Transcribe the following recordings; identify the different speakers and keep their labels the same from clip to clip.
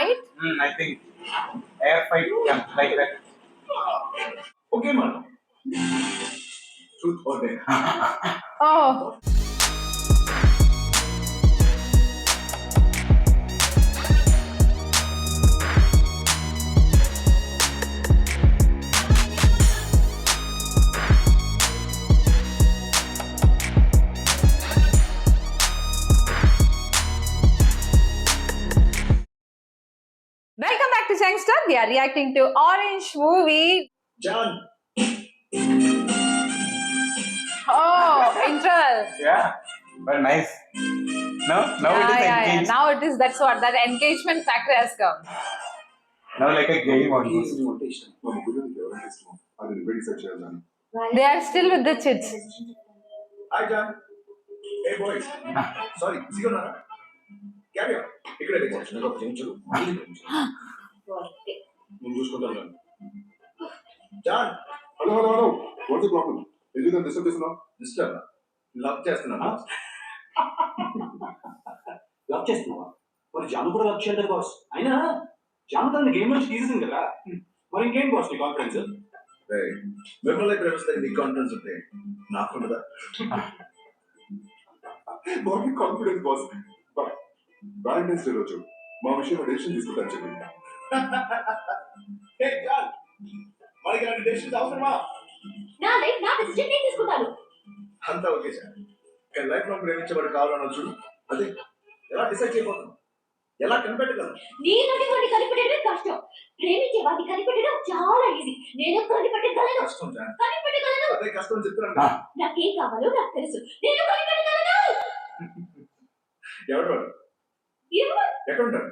Speaker 1: fight?
Speaker 2: I think air fight, yeah, like that.
Speaker 3: Okay, man. Truth or dare?
Speaker 1: Oh. Welcome back to Youngster. We are reacting to Orange movie.
Speaker 3: John.
Speaker 1: Oh, intro.
Speaker 2: Yeah, but nice. No, now it is engaged.
Speaker 1: Now it is, that's what, that engagement factor has come.
Speaker 2: Now like a game almost.
Speaker 1: They are still with the chits.
Speaker 3: Hi, John. Hey, boys. Sorry, see you now. Carry on. ఇక్కడ చిన్నగా చూడు నేను చూసుకుంటాను John.
Speaker 4: Hello what's the problem? ఎందుకు disturb చేస్తున్నావు?
Speaker 3: Disturb love చేస్తున్నాను.
Speaker 5: Love చేస్తున్నావా? మరి జాను కూడా లవ్ చేయాలి బాస్. అయినా జాను తన గేమ్ నుంచి తీసేసింది కదా, మరి ఇంకేం బాస్ నీ కాన్ఫిడెన్స్?
Speaker 3: మిమ్మల్ని ప్రేమిస్తే నీ కాన్ఫిడెన్స్ ఉంటే నాకుండదా?
Speaker 4: Bobby confidence boss. Valentine's day రోజు మా విషయంలో డెసిషన్ తీసుకుంటాను చెప్పండి.
Speaker 3: హే జాన్, మనకి ఇలాంటి డెసిషన్స్ అవసరమా?
Speaker 6: నా లైఫ్ నా డెసిషన్ నేను తీసుకుంటాను.
Speaker 3: అంతా ఓకే సార్. కానీ లైఫ్ లో ప్రేమించబడి కావాలన్నా చూడు, అదే ఎలా డిసైడ్ చేయబోతున్నాం, ఎలా కనిపెట్టగలను?
Speaker 6: నీలాంటి వాడిని కనిపెట్టడం కష్టం, ప్రేమించే వాడిని కనిపెట్టడం చాలా ఈజీ. నేను కనిపెట్టగలను.
Speaker 3: కష్టం సార్.
Speaker 6: కనిపెట్టగలను.
Speaker 3: అదే కష్టం చెప్తున్నాను.
Speaker 6: నాకేం కావాలో నాకు తెలుసు. నేను కనిపెట్టగలను.
Speaker 3: ఎవరు వాడు? ఎక్కడ ఉంటాడు?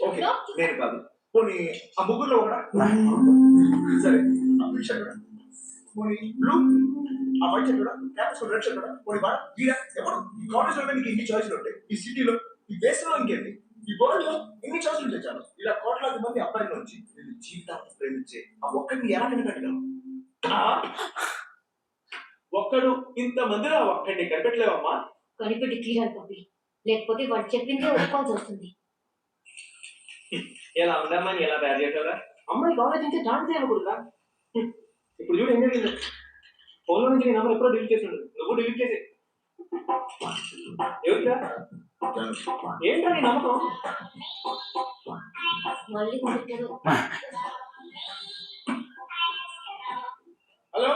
Speaker 3: ఓకే, నేను కాదు. పోనీ ఆ ముగ్గురులో కూడా సరే. ఆ ఫిష్ ఎక్కడ? పోనీ బ్లూ, ఆ వైట్ షర్ట్ కూడా, క్యాప్స్ రెడ్ షర్ట్ కూడా, పోనీ వాడు వీడా? ఎవరు? ఈ కాలేజ్ లో నీకు ఇన్ని చాయిస్లు ఉంటాయి, ఈ సిటీలో, ఈ దేశంలో ఇంకేంటి, ఈ వరల్డ్ లో ఎన్ని చాయిస్లు ఉంటాయి. చాలా ఇలా కోట్లాది మంది అబ్బాయిల నుంచి నేను జీవితాన్ని ప్రేమించే ఆ ఒక్కడిని ఎలా కనిపెట్టగలను?
Speaker 5: ఒక్కడు ఇంత మందిలో ఒక్కడిని కనిపెట్టలేవమ్మా.
Speaker 6: కనిపెట్టి తీరాలి పప్పి, లేకపోతే వాడు చెప్పిందే ఒప్పుకోవాల్సి వస్తుంది.
Speaker 5: ఎలా ఉందమ్మా, ఎలా తయారు చేశారా? అమ్మాయికి ఆలోచించే ఛాన్స్ చేయకూడదా? ఇప్పుడు చూడు ఏం జరిగింది. ఫోన్లో నుంచి నీ నెంబర్ ఎప్పుడో డిలీట్ చేసి ఉండదు, నువ్వు డిలీట్ చేసి. ఎవరికా ఏంటో నీ నమ్మకం?
Speaker 6: మళ్ళీ కనిపెట్టాడు.
Speaker 5: హలో,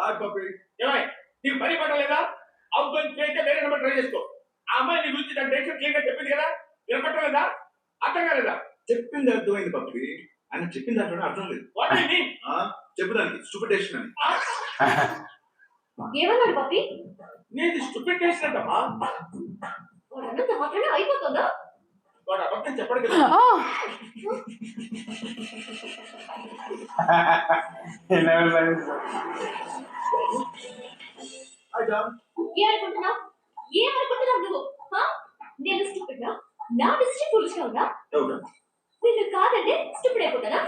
Speaker 3: హాయ్ పప్పి.
Speaker 5: ఏమై నీకు పని పట్టలేదా? అవుట్ గోయింగ్ చేస్తే వేరే నెంబర్ ట్రై చేసుకో. ఆ అమ్మాయి నీ గురించి దాని డేషన్ క్లియర్ గా చెప్పింది కదా, వినపట్టలేదా? అర్థం కాలేదా?
Speaker 3: చెప్పింది అర్థమైంది పప్పి, ఆయన చెప్పిన దాంట్లోనే అర్థం లేదు. చెప్పు దానికి స్టూపిడ్ డెసిషన్ అని.
Speaker 6: ఏమన్నాడు పప్పి?
Speaker 5: నీది స్టూపిడ్ డెసిషన్ అంటమ్మా.
Speaker 6: వాడు అన్నంత మాత్రమే అయిపోతుందా?
Speaker 5: వాడు అబద్ధం చెప్పడు కదా.
Speaker 2: He never said
Speaker 3: hi John.
Speaker 6: ఏమనుకుంటున్నావు? ఏమనుకుంటున్నావు నువ్వు? నేను స్టూపిడ్ నా? నా డెసిషన్ ఫుల్స్ గా ఉందా?
Speaker 3: ఎవరు?
Speaker 6: నిన్ను కాదంటే స్టూపిడ్ అయిపోతానా?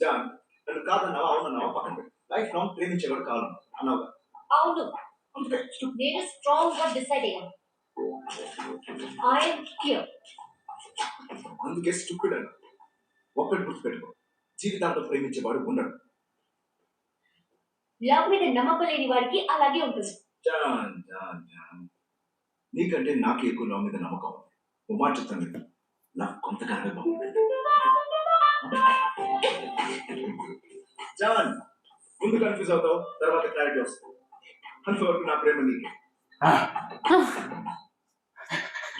Speaker 3: జాన్, నన్ను కాదన్నావా అవునన్నావా పక్కన పెట్టు. లైఫ్ లాంగ్ ప్రేమించేవాడు కావాలన్నా అన్నావుగా.
Speaker 6: అవును, నేను స్ట్రాంగ్ గా డిసైడ్ అయ్యాను. I'm here.
Speaker 3: అందుకే స్టూపిడ్ అన్నా. ఒక్కటి గుర్తుపెట్టుకో, జీవితాంతం ప్రేమించేవాడు ఉండడు.
Speaker 6: లవ్ మీద నమ్మకం లేని వాడికి అలాగే ఉంటుంది.
Speaker 3: జాన్ జాన్ జాన్, నీకంటే నాకు ఎక్కువ లవ్ మీద నమ్మకం ఉంది. ఓ మాట చెప్తాను నీకు, నాకు కొంతకాలమే బాగుంది. జాన్, ముందు కన్ఫ్యూజ్ అవుతావు, తర్వాత క్లారిటీ వస్తుంది. అంతవరకు నా ప్రేమ నీకే.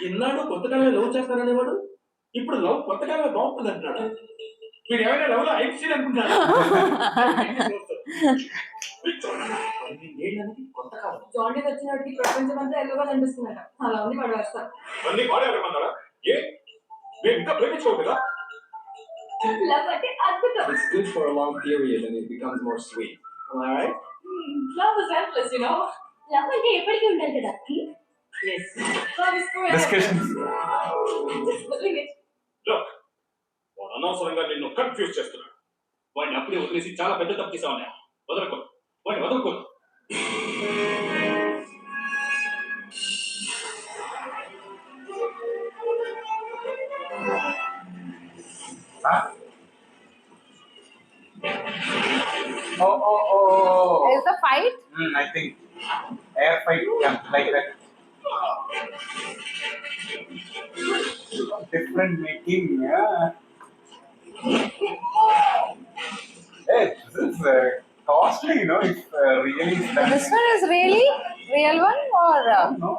Speaker 5: ఇన్నాడు కొత్తకాలమే లవ్ చేస్తాననేవాడు ఇప్పుడు లవ్ కొత్తకాలమే బాగుంటుంది అంటున్నాడు. మీరు ఏమైనా లవ్ లో ఐపీసీ అనుకుంటున్నారా? కొత్తకాలం
Speaker 7: జాండీస్ వచ్చినట్టు ప్రపంచం అంతా ఎల్లోగా కనిపిస్తున్నాడు. అలా ఉంది వాడు వస్తారు.
Speaker 5: మళ్ళీ వాడే ఎవరన్నారా? ఏ మేము ఇంకా ప్రేమించుకోవద్దా?
Speaker 6: లవ్ అంటే అద్భుతం.
Speaker 5: It's good for a long period and it becomes more sweet. Am I right?
Speaker 7: Love is endless, you know.
Speaker 6: Love అంటే ఎప్పటికీ ఉండాలి కదా.
Speaker 7: Yes. Love is forever.
Speaker 2: discussion.
Speaker 7: Just believe it.
Speaker 5: Look, వాడు అనవసరంగా నిన్ను కన్ఫ్యూజ్ చేస్తున్నాడు. వాడిని అప్పుడే వదిలేసి చాలా పెద్ద తప్పు చేసావని వదలకో, వాడిని వదలకో.
Speaker 2: Ah. Oh.
Speaker 1: Is the fight?
Speaker 2: I think air fight, yeah, like that. Different making, yeah. Hey, this is costly, you know. It's really
Speaker 1: This
Speaker 2: standing.
Speaker 1: one is really real one or?
Speaker 2: No,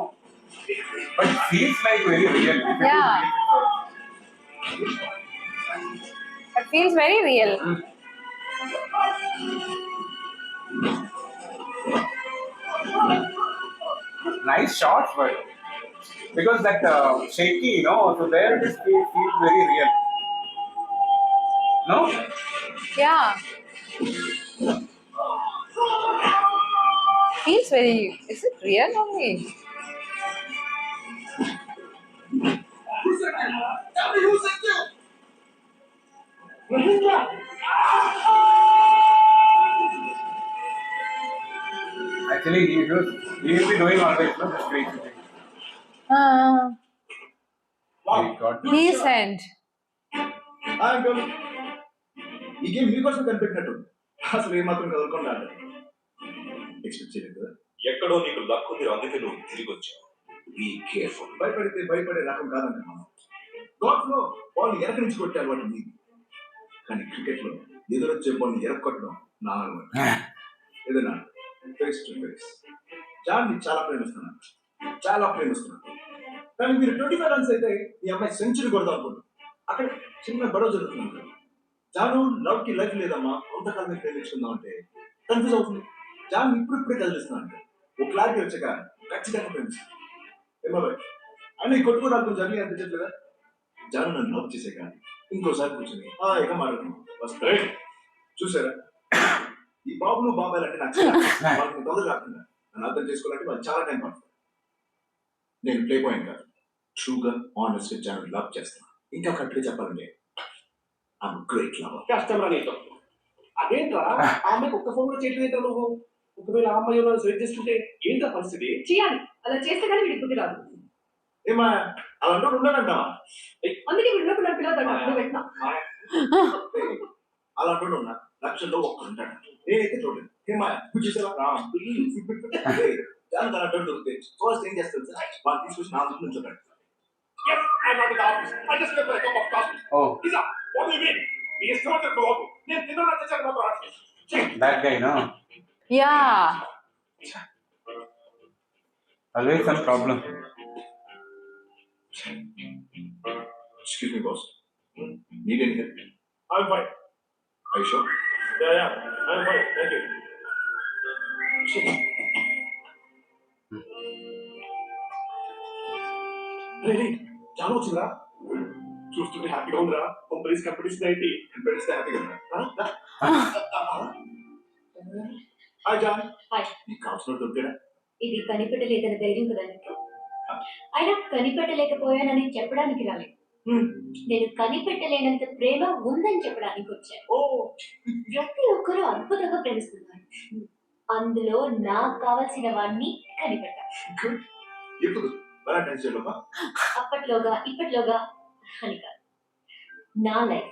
Speaker 2: but it feels like very real. If it
Speaker 1: Yeah.
Speaker 2: is
Speaker 1: It feels very real.
Speaker 2: nice shots, but because that shaky, you know, so there it is feels very real. No?
Speaker 1: Yeah. Feels very. Is it real only?
Speaker 3: Who said you? Tell me who said you? Mahindra!
Speaker 2: Actually, he will be doing always, no, this crazy thing. He got
Speaker 1: He sent.
Speaker 3: Uncle ఈ game మీకోసం కనిపెట్టినట్టు అసలు ఏమాత్రం కదలకుండా expect చేయలేదు కదా.
Speaker 8: ఎక్కడో నీకు luck ఉంది, అందుకే నువ్వు తిరిగి వచ్చావు. Be careful.
Speaker 3: భయపడితే భయపడే రకం కాదంట మనం. గోల్ఫ్ లో బాల్ ఎనక నుంచి కొట్టే అలవాటు నీది, కానీ క్రికెట్ లో ఎదురొచ్చే బాల్ ఎరక్కొట్టడం నా అలవాటు. ఏదైనా ఫేస్ టు ఫేస్. జాన్ని చాలా ప్రేమిస్తున్నాను, చాలా ప్రేమిస్తున్నాను. కానీ మీరు 25 రన్స్ అయితే మీ అమ్మాయి సెంచరీ కొడదాం అనుకుంటున్నాను. అక్కడ చిన్న గొడవ జరుగుతుంది. జాను లవ్ కి లైఫ్ లేదమ్మా, కొంతకాలమే ప్రేమించుకుందాం అంటే కన్ఫ్యూజ్ అవుతుంది. జాన్ ఇప్పుడిప్పుడే కదిలిస్తున్నా అంటే ఒక క్లారిటీ వచ్చాక ఖచ్చితంగా ప్రేమిస్తాను. ఏమో బాయ్ అని కొట్టుకోవడానికి కొంచెం జర్నీ అనిపించట్లేదా? జాను నన్ను లవ్ చేసే కానీ ఇంకోసారి కూర్చొని ఇక మాట్లాడుతున్నాం వస్తాయి. చూసారా, ఈ బాబులు బాబాయ్ అంటే నాకు వాళ్ళకి తొందర రాకుండా నన్ను అర్థం చేసుకోవాలంటే వాళ్ళు చాలా టైం పడుతుంది. నేను ప్లే పాయింట్ కాదు, ట్రూగా ఆనెస్ట్ జాను లవ్ చేస్తాను. ఇంకా కరెక్ట్గా చెప్పాలంటే ఐఎమ్ గ్రేట్ లవర్.
Speaker 5: కష్టం రా నీతో. అదేంట్రా ఆ అమ్మాయికి ఒక్క ఫోన్ కూడా చేయట్లేదు ఏంట్రా నువ్వు? ఒకవేళ ఆ అమ్మాయి ఎవరైనా సెలెక్ట్ చేసుకుంటే ఏంట్రా పరిస్థితి?
Speaker 7: చేయాలి, అలా చేస్తే కానీ వీడికి బుద్ధి రాదు.
Speaker 3: ఏమా అలా అంటూ ఉండదంటావా?
Speaker 7: అందుకే వీడు ఉన్నప్పుడు నా పిల్లలు నువ్వు పెట్టినా.
Speaker 3: అలా అంటూ ఉన్నా లక్షల్లో ఒక్కడు ఉంటాడు, నేనైతే చూడలేదు. ఏమా నువ్వు చూసావా? జాను తన అడ్డు దొరికితే ఫస్ట్ ఏం చేస్తాడు సార్, వాళ్ళు తీసుకొచ్చి నా దుఃఖం నుంచి
Speaker 8: Yes, I'm at the office. I just left for a cup of coffee.
Speaker 2: Oh,
Speaker 8: Lisa, what do you mean? He is not at the office. నేను తిన్నాను తెచ్చాను మాత్రం.
Speaker 2: that guy, no?
Speaker 1: Yeah.
Speaker 2: Always some problem.
Speaker 3: Excuse me, boss. Need any help?
Speaker 8: I'm fine.
Speaker 3: Are you sure?
Speaker 8: Yeah, I'm fine. Thank you.
Speaker 3: రే జాను వచ్చిందిరా,
Speaker 8: చూస్తుంటే హ్యాపీగా ఉందిరా. Companies companies
Speaker 3: పెడిస్తే హ్యాపీగా ఉన్నా. Hi John.
Speaker 6: హాయ్.
Speaker 3: నీకు కావాల్సిన దొరికాడా?
Speaker 6: ఇది కనిపెట్టలేదని ధైర్యం కదా నీకు. అయినా కనిపెట్టలేకపోయానని చెప్పడానికి రాలేదు, నేను కనిపెట్టలేనంత ప్రేమ ఉందని చెప్పడానికి వచ్చాను.
Speaker 3: ఓ,
Speaker 6: ప్రతి ఒక్కరూ అద్భుతంగా ప్రేమిస్తున్నారు, అందులో నాకు కావలసిన వాడిని కనిపెట్టాలి.
Speaker 3: గుడ్. ఎప్పుడు వాలంటైన్స్ డే లోపా?
Speaker 6: అప్పట్లోగా ఇప్పట్లోగా అని కాదు, నా లైఫ్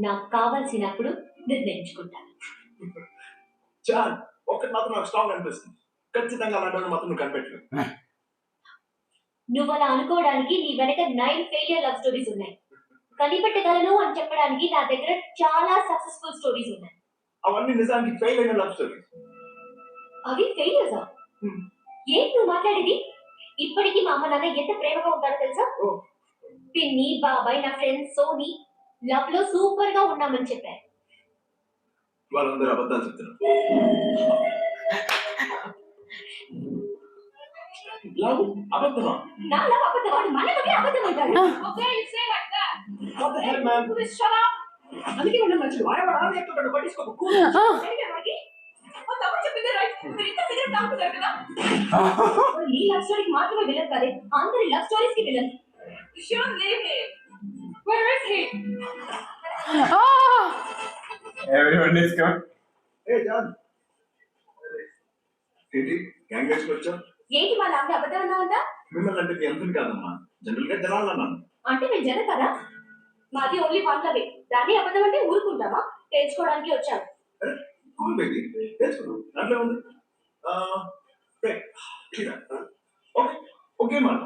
Speaker 6: నాకు కావాల్సినప్పుడు నిర్ణయించుకుంటాను.
Speaker 3: జాన్, ఒక్కటి మాత్రం నాకు స్ట్రాంగ్ అనిపిస్తుంది, ఖచ్చితంగా అలాంటి మాత్రం నువ్వు కనిపెట్టలేదు.
Speaker 6: నువ్వు అలా అనుకోవడానికి నీ వెనక 9 ఫెయిలియర్ లవ్ స్టోరీస్ ఉన్నాయి. కనిపెట్టగలను అని చెప్పడానికి నా దగ్గర చాలా సక్సెస్ఫుల్ స్టోరీస్ ఉన్నాయి.
Speaker 3: అవన్నీ నిజానికి ఫెయిల్ అయిన లవ్ స్టోరీస్.
Speaker 6: అవి ఫెయిలియర్సా? ఏంటి నువ్వు మాట్లాడేది? ఇప్పటికీ మా అమ్మ నాన్న ఎంత ప్రేమగా ఉంటారో తెలుసా? పిన్ని, బాబాయ్, నా ఫ్రెండ్స్ సోని లవ్ లో సూపర్ గా ఉన్నామని చెప్పారు.
Speaker 3: వాళ్ళందరూ అబద్ధాలు చెప్తున్నారు.
Speaker 5: లవ్ అబద్ధమా?
Speaker 6: నా లవ్ అబద్ధం, మన లవ్ అబద్ధం అంటారు.
Speaker 7: Okay, you say like that.
Speaker 5: What the hell, man?
Speaker 7: Please shut up.
Speaker 5: అందుకే మనం నచ్చింది. వాడేవాడు ఆడ చెప్తాడు, పట్టించుకోకు.
Speaker 7: సరిగా వాడికి ఓ తమ్ముడు చెప్పింది రైట్. మీరు ఇంకా ఫిగర్ తాగుతున్నారు కదా.
Speaker 6: నీ లవ్ స్టోరీకి మాత్రమే విలన్ కాదే, అందరి లవ్ స్టోరీస్ కి villain.
Speaker 7: You shouldn't leave him. Where is he?
Speaker 1: Oh.
Speaker 2: Everyone is good.
Speaker 3: Hey John, ఏంటి గ్యాంగ్ వేసుకొచ్చా?
Speaker 6: ఏంటి మా నాన్న అబద్ధం అన్నావంట?
Speaker 3: మిమ్మల్ని అంటే మీ అందరిని కాదమ్మా, జనరల్ గా జనాలు అన్నాను.
Speaker 6: అంటే నేను జన కదా? మాది ఓన్లీ వన్ లవే. దాన్ని అబద్ధం అంటే ఊరుకుంటామా? తెలుసుకోవడానికి వచ్చాను.
Speaker 3: అరే కూల్ బేబీ, తెలుసుకున్నాం దాంట్లో ఉంది. ఓకే ఓకే మాట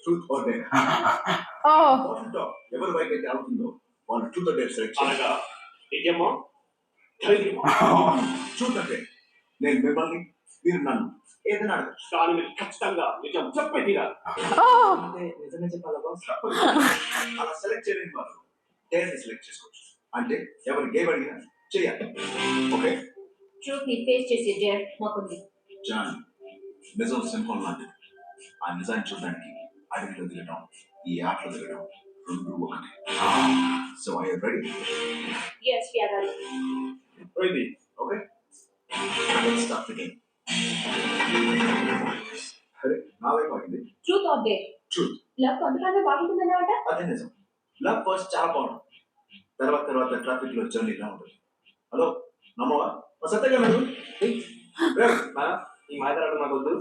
Speaker 3: ట్రూత్ ఆర్ డేర్.
Speaker 1: Oh.
Speaker 3: ఎవరి వైపు అయితే అవుతుందో వాళ్ళు ట్రూత్ ఆర్ డేర్ సెలెక్ట్ చేయాలి.
Speaker 5: అనగా నిజమో ధైర్యమో
Speaker 3: ట్రూత్ అంటే నేను మిమ్మల్ని, మీరు నన్ను ఏదైనా అడగచ్చు.
Speaker 5: కానీ మీరు ఖచ్చితంగా నిజం చెప్పే తీరాలి.
Speaker 1: Oh.
Speaker 5: నిజమే చెప్పాలా బాస్?
Speaker 3: అలా సెలెక్ట్ చేయలేని వాళ్ళు డేర్ ని సెలెక్ట్ చేసుకోవచ్చు. అంటే ఎవరు గేమ్ అడిగినా చేయాలి. ఓకే
Speaker 6: ట్రూత్ ని ఫేస్ చేసే డేర్ మాకుంది.
Speaker 3: జాన్, నిజం సింహం లాంటిది. ఆ నిజాన్ని చూడడానికి అడవిలో దిగడం, ఈ ఆటలో దిగడం రెండు ఒకటి. So I are ready.
Speaker 6: Yes, we are ready.
Speaker 3: Ready okay, let's start the game. అరే నా వైపు ఆగింది.
Speaker 6: Truth or dare?
Speaker 3: Truth.
Speaker 6: Love కొంతకాలమే బాగుంటుందన్నమాట.
Speaker 3: అదే నిజం. లవ్ ఫస్ట్ చాలా బాగుంటుంది, తర్వాత ట్రాఫిక్ లో జర్నీ ఇలా ఉంటుంది. హలో నమ్మవా? మా సత్యగా లేదు.
Speaker 5: ఈ మాట్లాడడం నాకు వద్దు.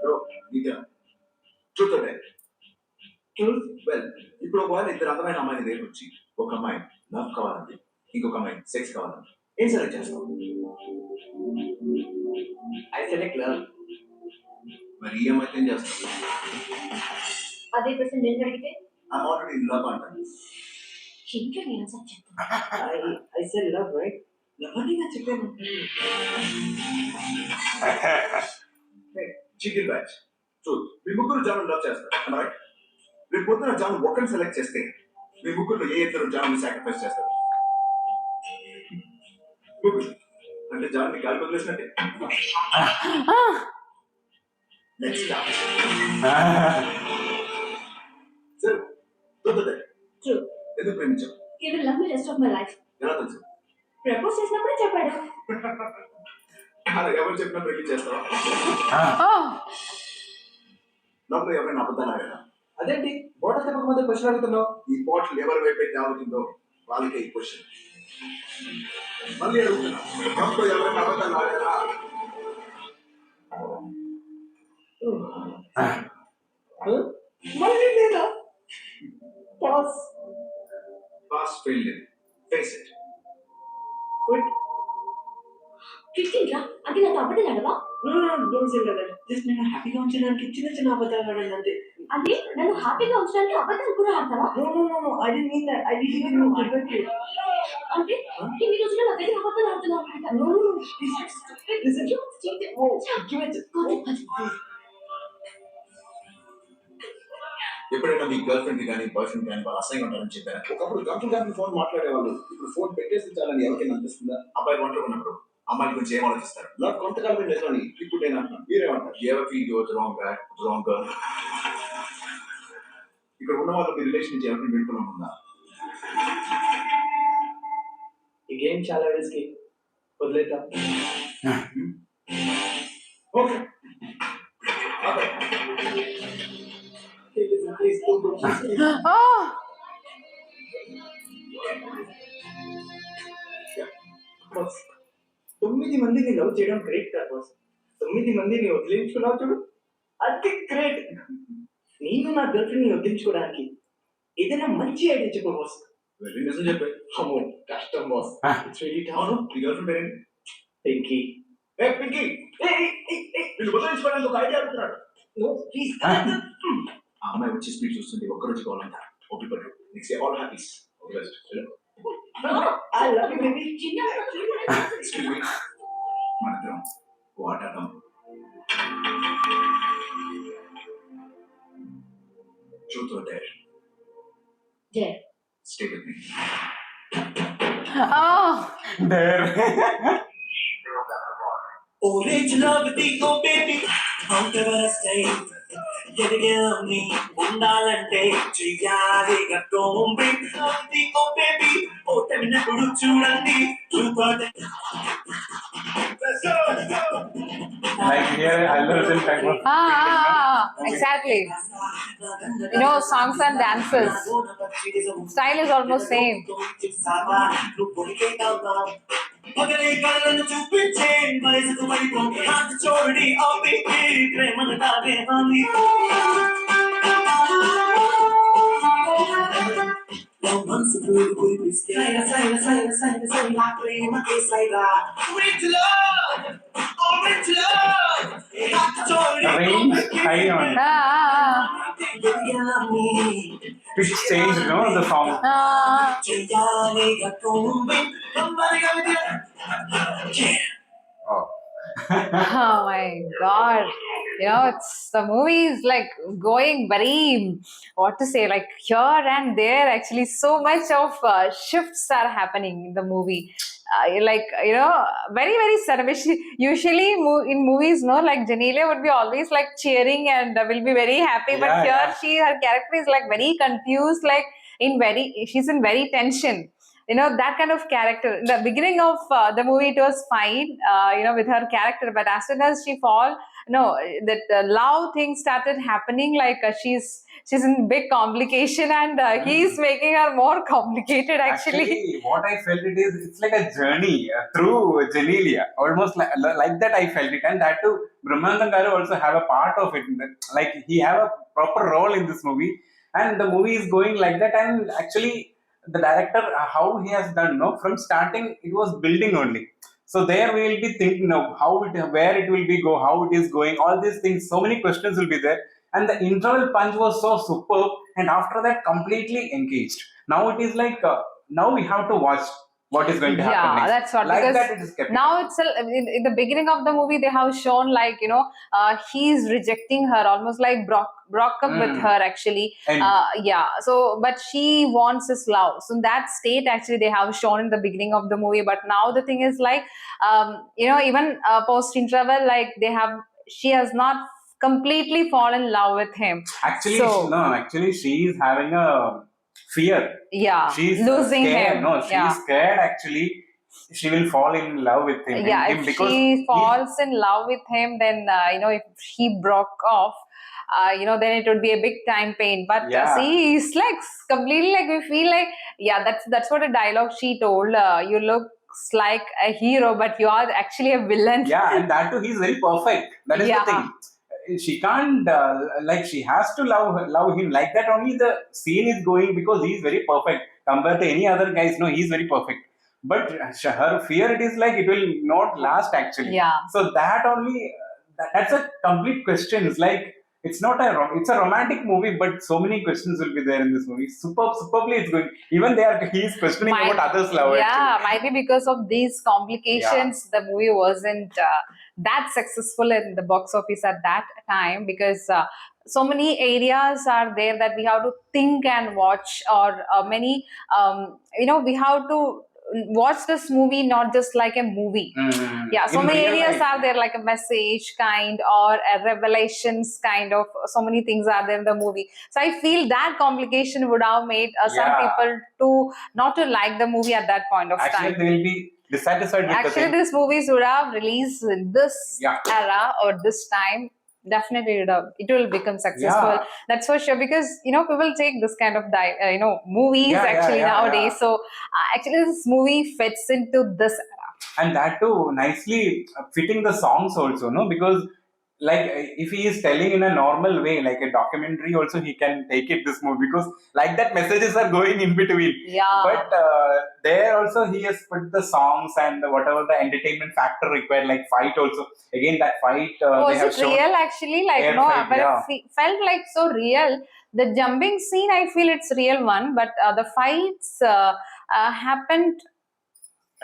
Speaker 3: బ్రో నీకే ట్రూత్ అంటే ట్రూత్. వెల్ ఇప్పుడు ఒకవేళ ఇద్దరు అందమైన అమ్మాయిని దగ్గర వచ్చి ఒక అమ్మాయి లవ్ కావాలంటే, ఇంకొక అమ్మాయి సెక్స్ కావాలంటే ఏం సెలెక్ట్ చేస్తావు?
Speaker 5: I select love.
Speaker 3: మరి ఈ అమ్మాయి ఏం చేస్తావు?
Speaker 6: అదే ప్రశ్న నేను అడిగితే
Speaker 3: ఐఎమ్ ఆల్రెడీ ఇన్ లవ్ అంటాను.
Speaker 6: ఇంట్లో నేను ఆన్సర్ చెప్తాను.
Speaker 5: I sell love right. ఎవరిగా చెప్పాను?
Speaker 3: Chicken batch truth. మీ ముగ్గురు జాను లవ్ చేస్తారు రైట్. రేపు పొద్దున జాను ఒక్కరిని సెలెక్ట్ చేస్తే మీ ముగ్గురులో ఏ ఇద్దరు జాను సాక్రిఫైస్ చేస్తారు? ముగ్గురు అంటే జాను గాలి వదిలేసినట్టే. నెక్స్ట్ సరే ట్రూత్.
Speaker 6: ట్రూత్.
Speaker 3: ఎందుకు ప్రేమించావు?
Speaker 6: He will love me rest of my life.
Speaker 3: ఎలా తెలుసు?
Speaker 6: ప్రపోజ్ చేసినప్పుడే చెప్పాడు.
Speaker 3: అలా ఎవరు చెప్పినా పెళ్లి చేస్తావా?
Speaker 1: Oh.
Speaker 3: లోపల ఎవరైనా అబద్ధాలు ఆడారా?
Speaker 5: అదేంటి బోటల్ చెప్పక ముందు క్వశ్చన్ అడుగుతున్నావు?
Speaker 3: ఈ బాటిల్ ఎవరి వైపు అయితే ఆగుతుందో వాళ్ళకే ఈ క్వశ్చన్. మళ్ళీ అడుగుతున్నా, లోపల ఎవరైనా అబద్ధాలు ఆడారా?
Speaker 5: మళ్ళీ లేదా? Pass.
Speaker 3: Pass fail face it.
Speaker 5: Quit.
Speaker 6: Fifteen రా అంటే నాకు అబద్ధాలు ఆడవా?
Speaker 5: Don't say like that. Just నేను హ్యాపీగా ఉంచడానికి చిన్న అబద్ధాలు ఆడాను అంతే.
Speaker 6: అంటే నన్ను హ్యాపీగా ఉంచడానికి అబద్ధాలు కూడా ఆడతావా?
Speaker 5: No, I didn't mean that. I didn't mean that.
Speaker 6: అంటే ఇన్ని రోజులు నా దగ్గర అబద్ధాలు ఆడుతున్నావు అన్నమాట.
Speaker 5: No, listen. Oh, give it.
Speaker 3: ఎప్పుడైనా మీ గర్ల్ ఫ్రెండ్ కానీ బాయ్ ఫ్రెండ్ కానీ వాళ్ళు అసహ్యంగా ఉంటారని చెప్పారా? ఒకప్పుడు గంటలు ఫోన్ మాట్లాడేవాళ్ళు, ఇప్పుడు ఫోన్ పెట్టేసి చాలని ఎవరికైనా అనిపిస్తుందా? అబ్బాయి ఒంటరి ఉన్నప్పుడు అమ్మాయి గురించి ఏం ఆలోచిస్తారు? నాకు కొంతకాలం నిజమని ఇప్పుడు నేను అంటున్నాను, మీరేమంటారు? Ever feel your wrong back wrong girl. ఇక్కడ ఉన్న వాళ్ళు మీ రిలేషన్ నుంచి ఎవరిని వింటున్నాం ఉందా?
Speaker 5: ఈ గేమ్ చాలా రిస్కీ. వదిలేద్దాం.
Speaker 3: Okay
Speaker 5: Please,
Speaker 1: Oh.
Speaker 5: బాస్ 9 మందిని లవ్ చేయడం గ్రేట్ కాదు బాస్. 9 మందిని వదిలించుకున్నావు చూడు, అది గ్రేట్. నేను నా గర్ల్ ఫ్రెండ్ ని వదిలించుకోవడానికి ఏదైనా మంచి ఐడియా చెప్పు బాస్.
Speaker 3: వెరీ నిజం చెప్పే.
Speaker 5: అమ్మో కష్టం బాస్. ఇట్స్ వెరీ
Speaker 3: అవును, మీ గర్ల్ ఫ్రెండ్ పేరేంటి?
Speaker 5: పింకీ.
Speaker 3: ఏ పింకీ, వీళ్ళు వదిలించుకోవడానికి ఒక ఐడియా అడుగుతున్నాడు.
Speaker 5: No please.
Speaker 3: ఆ అమ్మాయి వచ్చి స్పీడ్ చూస్తుంది, ఒక్కరోజు కావాలంట. ఓపీ పట్టు next all happies.
Speaker 5: I love you baby.
Speaker 3: Excuse me, మనిద్దరం వాట్ ఆడదాం. Truth or dare?
Speaker 6: Dare.
Speaker 3: Stay with me.
Speaker 1: Oh.
Speaker 2: There.
Speaker 9: Original with the go baby, how can I stay? ఎదిగాని ఉండాలంటే చెయ్యాలి గొంబి ఓ బేబీ ఓటమినప్పుడు చూడండి
Speaker 2: Like here, Allusion type of.
Speaker 1: Exactly. You know, songs and dances. Style is almost same.
Speaker 9: పగలే కళ్ళను చూపించే వయసుకు పడిపోతే హాత చూడడి ఆపికి ప్రేమను తాగే హామీ మనసు పూలు కురిపిస్తే సైల సైల సైల సైల సైల ప్రేమకి సైల Rich love, oh rich love, హాత చూడడి
Speaker 2: Range high on pitch change, no, the song.
Speaker 9: చెయ్యాలిగా తోంబి కమ్మరిగా
Speaker 2: Oh.
Speaker 1: Oh my god. You know, it's the movie is like going very, what to say, like here and there. Actually, so much of shifts are happening in the movie. Like, you know, very very sudden. Usually in movies, no, like Janelia would be always like cheering and will be very happy, but
Speaker 2: Yeah,
Speaker 1: here her character is like very confused, like she's in very tension. You know, that kind of character. In the beginning of the movie, it was fine, you know, with her character, but as soon as she that love thing started happening, like she's in big complication, and he's making her more complicated actually.
Speaker 2: What I felt it is, it's like a journey through Janelia. Almost like that I felt it. And that too, Brahmanandam Garu also have a part of it. Like he have a proper role in this movie. And the movie is going like that. And actually, the director, how he has done, no, from starting, it was building only. So there we will be thinking of where it will be go, how it is going, all these things, so many questions will be there. And the interval punch was so superb, and after that completely engaged. Now it is like, now we have to watch what is going to happen
Speaker 1: Yeah,
Speaker 2: next.
Speaker 1: that's what,
Speaker 2: like
Speaker 1: because
Speaker 2: that it is kept.
Speaker 1: now it's in the beginning of the movie they have shown, like, you know, he's rejecting her, almost like broke up with her actually.
Speaker 2: And
Speaker 1: Yeah, so but she wants his love, so in that state actually they have shown in the beginning of the movie. But now the thing is like, you know, even post interval, like she has not completely fallen in love with him.
Speaker 2: actually,
Speaker 1: So-
Speaker 2: actually she is having a fear.
Speaker 1: Yeah,
Speaker 2: She's
Speaker 1: losing
Speaker 2: scared.
Speaker 1: him.
Speaker 2: No, she's
Speaker 1: Yeah.
Speaker 2: scared actually. She will fall in love with him.
Speaker 1: Yeah,
Speaker 2: him
Speaker 1: if
Speaker 2: because
Speaker 1: she
Speaker 2: he-
Speaker 1: falls in love with him, then you know, if he broke off, you know, then it would be a big time pain. But
Speaker 2: Yeah.
Speaker 1: see, it's like completely like we feel like, yeah, that's what a dialogue she told. You look like a hero, but you are actually a villain.
Speaker 2: Yeah, and that too, he's very perfect. That is
Speaker 1: Yeah.
Speaker 2: the thing. She can't like, she has to love him like that. Only the scene is going because he's very perfect compared to any other guys. No, he's very perfect. But her fear, it is like it will not last actually.
Speaker 1: Yeah.
Speaker 2: So that only, that's a complete question. It's like, it's not it's a romantic movie, but so many questions will be there in this movie. Superbly it's going. Even he's questioning
Speaker 1: Might-
Speaker 2: about others' love.
Speaker 1: Yeah,
Speaker 2: actually.
Speaker 1: might be because of these complications, the movie wasn't that successful in the box office at that time, because so many areas are there that we have to think and watch, or many, you know, we have to watch this movie not just like a movie. Yeah, so
Speaker 2: In
Speaker 1: many
Speaker 2: real
Speaker 1: areas
Speaker 2: life.
Speaker 1: are there, like a message kind or a revelations kind of, so many things are there in the movie. So I feel that complication would have made some
Speaker 2: Yeah.
Speaker 1: people to not to like the movie at that point of
Speaker 2: Actually,
Speaker 1: time.
Speaker 2: they will be dissatisfied with the
Speaker 1: Actually,
Speaker 2: thing.
Speaker 1: these movies would have released in this
Speaker 2: Yeah.
Speaker 1: era or this time. Definitely, it will become successful.
Speaker 2: Yeah.
Speaker 1: That's for sure, because you know, people take this kind of you know, movies
Speaker 2: Yeah,
Speaker 1: actually
Speaker 2: yeah,
Speaker 1: nowadays.
Speaker 2: yeah.
Speaker 1: So actually, this movie fits into this era.
Speaker 2: And that too nicely fitting the songs also, no, because like if he is telling in a normal way like a documentary also, he can take it this movie, because like that messages are going in between.
Speaker 1: Yeah.
Speaker 2: But there also he has put the songs and whatever the entertainment factor required, like fight also, again that fight they
Speaker 1: Was
Speaker 2: have
Speaker 1: it
Speaker 2: shown.
Speaker 1: real actually? Like,
Speaker 2: Air
Speaker 1: no,
Speaker 2: fight,
Speaker 1: but
Speaker 2: yeah.
Speaker 1: it felt like so real. The jumping scene, I feel it's real one, but the fights happened.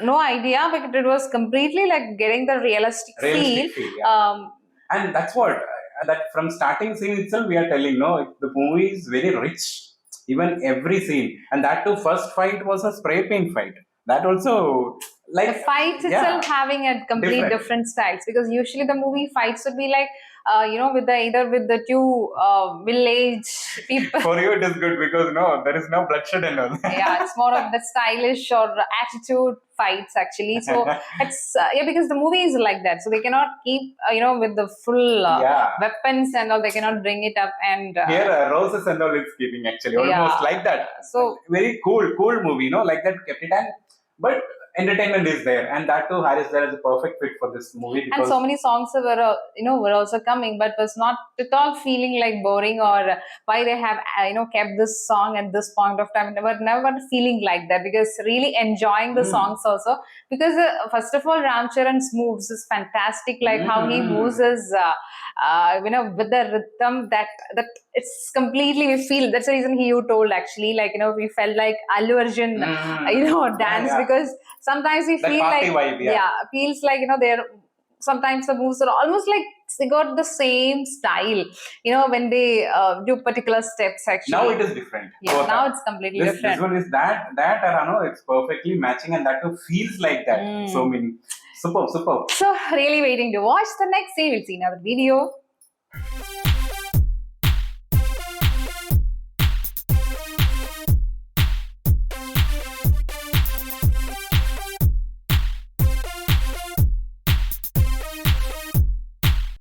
Speaker 1: No idea, because it was completely like getting the realistic
Speaker 2: Realistic
Speaker 1: feel.
Speaker 2: feel, yeah. And that's what that from starting scene itself we are telling, no, the movie is very rich, even every scene. And that too, first fight was a spray paint fight. That also, like,
Speaker 1: The fights
Speaker 2: yeah,
Speaker 1: itself having a complete
Speaker 2: Different.
Speaker 1: different styles, because usually the movie fights would be like, you know, with either with the two village people.
Speaker 2: for you it is good because no, there is no bloodshed and all.
Speaker 1: Yeah, it's more of the stylish or attitude fights actually. So it's yeah, because the movie is like that, so they cannot keep you know, with the full
Speaker 2: Yeah.
Speaker 1: weapons and all. They cannot bring it up, and
Speaker 2: Here roses and all it's keeping actually almost
Speaker 1: Yeah.
Speaker 2: like that.
Speaker 1: So
Speaker 2: Very cool movie, no, like that kept it. And but entertainment is there, and that too, Haris Jeyaraj is a perfect fit for this movie because
Speaker 1: And so many songs were were also coming, but was not at all feeling like boring or why they have kept this song at this point of time. Never feeling like that, because really enjoying the songs also, because first of all Ram Charan's moves is fantastic, like how he moves is with the rhythm that it's completely, we feel that's the reason you told actually, like we felt like Allu Arjun dance,
Speaker 2: yeah.
Speaker 1: because sometimes we
Speaker 2: That
Speaker 1: feel
Speaker 2: party
Speaker 1: like
Speaker 2: vibe, yeah.
Speaker 1: feels like they're sometimes the moves are almost like they got the same style when they do particular steps actually.
Speaker 2: now it is different.
Speaker 1: Yeah,
Speaker 2: Both
Speaker 1: now
Speaker 2: are.
Speaker 1: it's completely
Speaker 2: This
Speaker 1: different.
Speaker 2: one is that Arano, it's perfectly matching, and that too feels like that. So many superb.
Speaker 1: So really waiting to watch the next scene. We'll see another video.